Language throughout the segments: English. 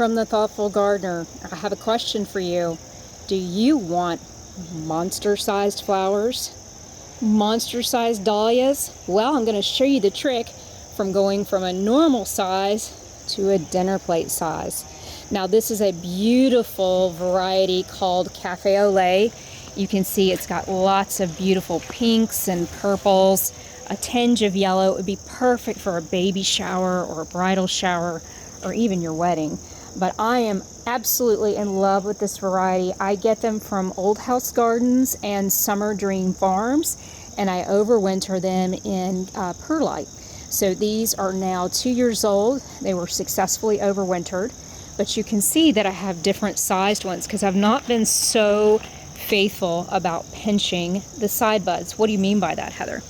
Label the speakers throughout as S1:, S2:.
S1: from the Thoughtful Gardener. I have a question for you. Do you want monster-sized flowers? Monster-sized dahlias? Well, I'm going to show you the trick from going from a normal size to a dinner plate size. Now, this is a beautiful variety called Cafe Au Lait. You can see it's got lots of beautiful pinks and purples, a tinge of yellow. It would be perfect for a baby shower or a bridal shower or even your wedding. But I am absolutely in love with this variety. I get them from Old House Gardens and Summer Dream Farms, and I overwinter them in perlite. So these are now 2 years old. They were successfully overwintered, but you can see that I have different sized ones because I've not been so faithful about pinching the side buds. What do you mean by that, Heather?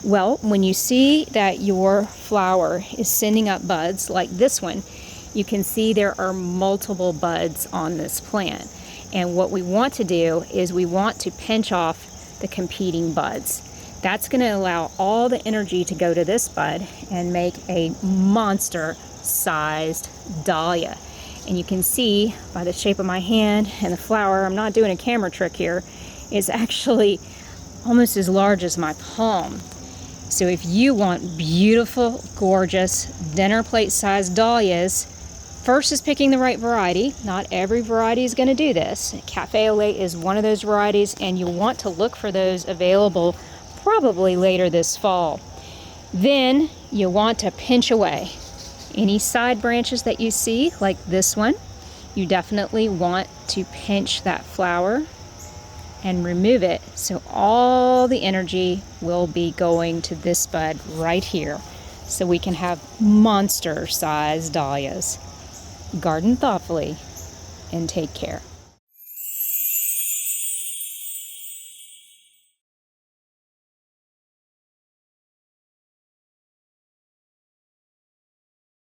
S1: Well, when you see that your flower is sending up buds like this one, you can see there are multiple buds on this plant. And what we want to do is we want to pinch off the competing buds. That's going to allow all the energy to go to this bud and make a monster-sized dahlia. And you can see by the shape of my hand and the flower, I'm not doing a camera trick here, it's actually almost as large as my palm. So if you want beautiful, gorgeous, dinner plate sized dahlias, first is picking the right variety. Not every variety is going to do this. Cafe Au Lait is one of those varieties, and you'll want to look for those available probably later this fall. Then you want to pinch away any side branches that you see, like this one. You definitely want to pinch that flower and remove it, so all the energy will be going to this bud right here, so we can have monster-sized dahlias. Garden thoughtfully and take care.